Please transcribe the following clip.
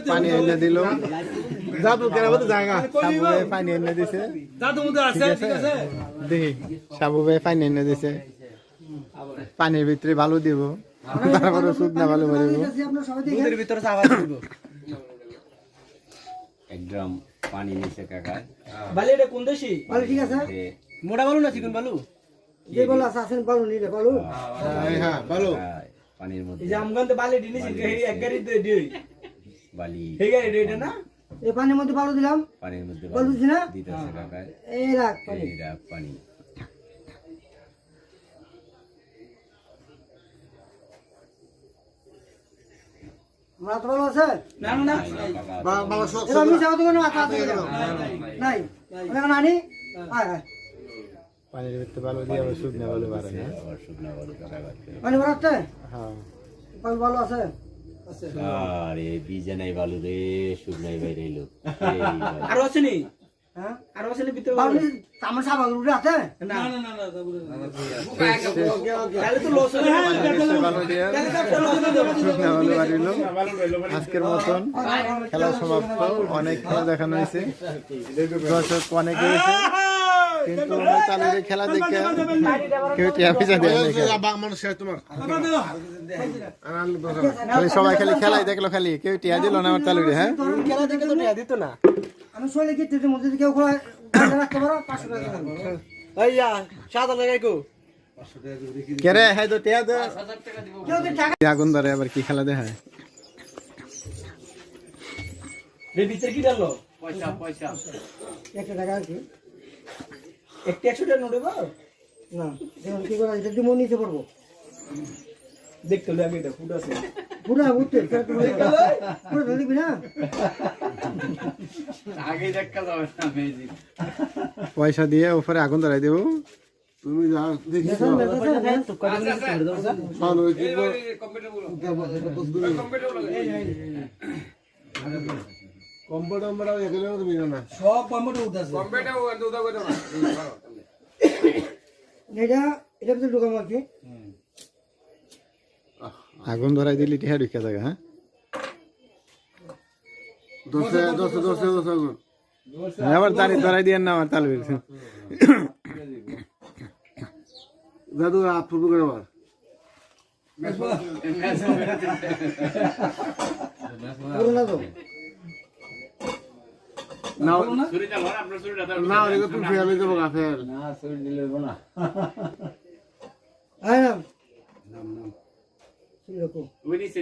পানি এনে দিল জাদু কেন জায়গা সাবু পানি এনে দিছে জাদু মধ্যে আছে ঠিক আছে দেখি সাবু পানি এনে দিছে পানির ভিতরে বালু দিব তারপরে শুকনা বালু মারিব দুধের ভিতরে চাবা দিব এক ড্রাম পানি নিচে কাকা বালি এটা কোন দেশি বালু ঠিক আছে মোটা বালু না চিকন বালু যে বালু আছে আসেন বালু নিলে বালু হ্যাঁ বালু পানির মধ্যে এই যে আমগানতে বালি দিনিছি এক গাড়ি দিই বালি এই গাড়ি এটা না এই পানির মধ্যে বালু দিলাম পানির মধ্যে বালু দিছি না দিতেছে কাকা এই রাখ পানি এই রাখ পানি আমরা তো ভালো আছে না না না বাবা সব আমি যাও তো না আতা নাই না নানি আয় আয় পানির ভিতরে বালু দিয়ে আবার শুকনা বালু বাড়ে না আবার শুকনা বালু কাকা পানি ভরাতে হ্যাঁ বালু ভালো আছে আরে বিজে নাই বালু রে শুকনাই বাইরে এলো আর আছে নি হ্যাঁ আর আছে নি ভিতরে বালু আমার সাবান উড়ে আছে না না না না তাহলে তো লস হয়ে বালু দিয়ে শুকনা বালু বাড়িল আজকের মতন খেলা সমাপ্ত অনেক খেলা দেখানো হয়েছে দর্শক অনেকে হয়েছে কিন্তু তাদের খেলা দেখে কেউ টিয়া পয়সা দেয় খালি সবাই খালি খেলাই দেখলো খালি কেউ টিয়া দিল না আমার তালুরে হ্যাঁ খেলা দেখে তো নিয়ে দিত না আমি শরীরে কি তেতে মধ্যে কেউ খোলা রাখতে পারো 500 টাকা ভাইয়া সাদা লাগাই কো কে রে হ্যাঁ তো টিয়া দে কেউ তো টাকা আগুন ধরে আবার কি খেলা দেখায় রে ভিতরে কি ডাললো 1 টাকা আছে একটা 100 টাকা নোট দেবো না দেখুন কি করে এটা দিমো নিতে পারবো দেখতে হলে আগে এটা ফুট আছে পুরা উঠতে পুরো দেখবি না আগে দেখা যাবে না মেজি পয়সা দিয়ে উপরে আগুন ধরাই দেবো তুমি যা দেখি কম্পিউটার এখানে তুমি না সব কম্পিউটার উঠছে এটা এটা ভিতরে ঢুকাবো আর কি আগুন ধরাই দিলি টিহা ঢুকে থাকে হ্যাঁ আবার দাঁড়িয়ে ধরাই দিয়ে না আমার তালুর দাদু হাত ফুটু করে আবার পুরো না তো না ওরে তুমি ফেলে দেবো গা ফেল আয় নাম নাম নাম ঠিক আছে ওই নিচে